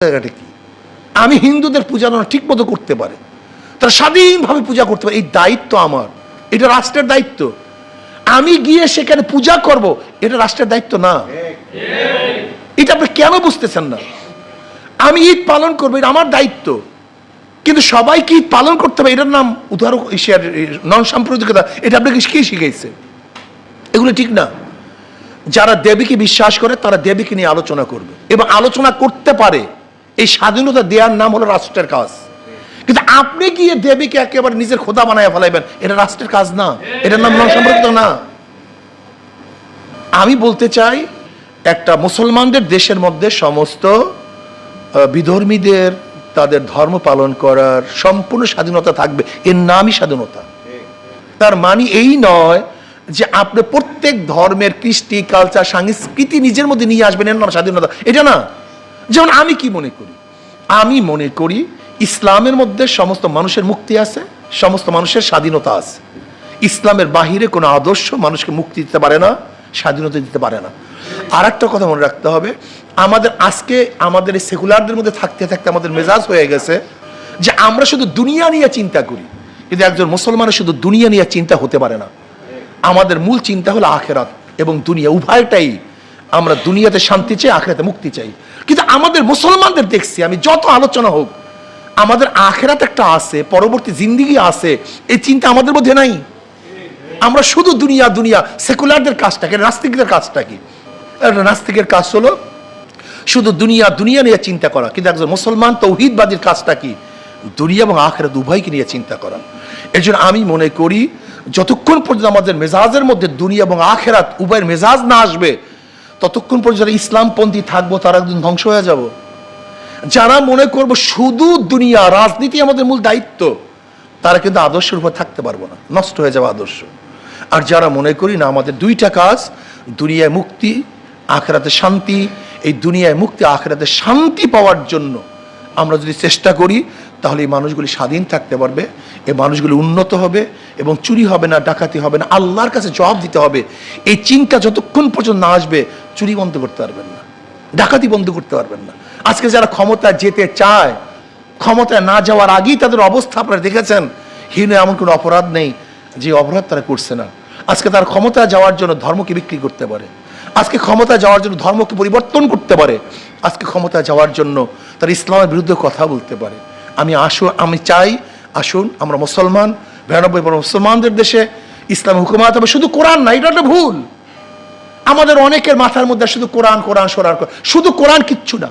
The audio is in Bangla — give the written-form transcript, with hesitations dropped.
জায়গাটা কি? আমি হিন্দুদের পূজা ঠিক মতো করতে পারে, তারা স্বাধীনভাবে পূজা করতে পারে, এই দায়িত্ব আমার, এটা রাষ্ট্রের দায়িত্ব। আমি গিয়ে সেখানে পূজা করব, এটা রাষ্ট্রের দায়িত্ব না। এটা আপনি কেন বুঝতেছেন না? আমি ঈদ পালন করবো, এটা আমার দায়িত্ব, কিন্তু সবাইকে ঈদ পালন করতে হবে এটার নাম উদাহরণ নন সাম্প্রদায়িকতা। এটা আপনাকে কে শিখাইছে? এগুলো ঠিক না। যারা দেবীকে বিশ্বাস করে তারা দেবীকে নিয়ে আলোচনা করবে এবং আলোচনা করতে পারে। এই স্বাধীনতা দেওয়ার নাম হলো রাষ্ট্রের কাজ। কিন্তু আপনি গিয়ে দেবীকে একেবারে নিজের খোদা বানায় ফেলাইবেন, এটা রাষ্ট্রের কাজ না, এটার নাম নন-সাম্প্রদায়িকতা না। আমি বলতে চাই, একটা মুসলমানদের দেশের মধ্যে সমস্ত বিধর্মীদের তাদের ধর্ম পালন করার সম্পূর্ণ স্বাধীনতা থাকবে, এর নামই স্বাধীনতা। তার মানে এই নয় যে আপনি প্রত্যেক ধর্মের কৃষ্টি, কালচার, সংস্কৃতি নিজের মধ্যে নিয়ে আসবেন, এর নাম স্বাধীনতা, এটা না। যেমন আমি কি মনে করি, আমি মনে করি ইসলামের মধ্যে সমস্ত মানুষের মুক্তি আছে, সমস্ত মানুষের স্বাধীনতা আছে। ইসলামের বাহিরে কোনো আদর্শ মানুষকে মুক্তি দিতে পারে না, স্বাধীনতা দিতে পারে না। আর একটা কথা মনে রাখতে হবে, আমাদের আজকে আমাদের এই সেকুলারদের মধ্যে থাকতে থাকতে আমাদের মেজাজ হয়ে গেছে যে আমরা শুধু দুনিয়া নিয়ে চিন্তা করি, কিন্তু একজন মুসলমানের শুধু দুনিয়া নিয়ে চিন্তা হতে পারে না। আমাদের মূল চিন্তা হলো আখেরাত এবং দুনিয়া, উভয়টাই। আমরা দুনিয়াতে শান্তি চাই, আখেরাতে মুক্তি চাই। কিন্তু আমাদের মুসলমানদের দেখছি, আমি যত আলোচনা হোক, আমাদের আখেরাত একটা আছে, পরবর্তী জিন্দিগি আছে, এই চিন্তা আমাদের মধ্যে নাই। আমরা শুধু দুনিয়া দুনিয়া। সেকুলারদের কাজটা কি? নাস্তিকদের কাজটা কি? নাস্তিকের কাজ হলো শুধু দুনিয়া দুনিয়া নিয়ে চিন্তা করা। কিন্তু একজন মুসলমান তৌহিদবাদীর কাজটা কি? দুনিয়া এবং আখেরাত উভয়কে নিয়ে চিন্তা করা। এর জন্য আমি মনে করি যতক্ষণ পর্যন্ত আমাদের মেজাজের মধ্যে দুনিয়া এবং আখেরাত উভয়ের মেজাজ না আসবে, ততক্ষণ পর্যন্ত যারা ইসলামপন্থী থাকবো তারা একদিন ধ্বংস হয়ে যাব। যারা মনে করবো শুধু দুনিয়া, রাজনীতি আমাদের মূল দায়িত্ব, তারা কিন্তু আদর্শের উপর থাকতে পারবো না, নষ্ট হয়ে যাবে আদর্শ। আর যারা মনে করি না আমাদের দুইটা কাজ, দুনিয়ায় মুক্তি, আখেরাতে শান্তি, এই দুনিয়ায় মুক্তি আখেরাতে শান্তি পাওয়ার জন্য আমরা যদি চেষ্টা করি, তাহলে এই মানুষগুলি স্বাধীন থাকতে পারবে, এই মানুষগুলি উন্নত হবে এবং চুরি হবে না, ডাকাতি হবে না, আল্লাহর কাছে জবাব দিতে হবে। এই চিন্তা যতক্ষণ পর্যন্ত না আসবে, চুরি বন্ধ করতে পারবেন না, ডাকাতি বন্ধ করতে পারবেন না। আজকে যারা ক্ষমতায় যেতে চায়, ক্ষমতায় না যাওয়ার আগেই তাদের অবস্থা আপনারা দেখেছেন। হীন এমন কোনো অপরাধ নেই যে অপরাধ তারা করছে না। আজকে তার ক্ষমতায় যাওয়ার জন্য ধর্মকে বিক্রি করতে পারে, আজকে ক্ষমতায় যাওয়ার জন্য ধর্মকে পরিবর্তন করতে পারে, আজকে ক্ষমতায় যাওয়ার জন্য তার ইসলামের বিরুদ্ধে কথা বলতে পারে। আমি চাই, আসুন আমরা মুসলমান, 92% মুসলমানদের দেশে ইসলামের হুকুমাত হবে। শুধু কোরআন না, এটা একটা ভুল। আমাদের অনেকের মাথার মধ্যে শুধু কোরআন কোরআন সরার, শুধু কোরআন কিচ্ছু না।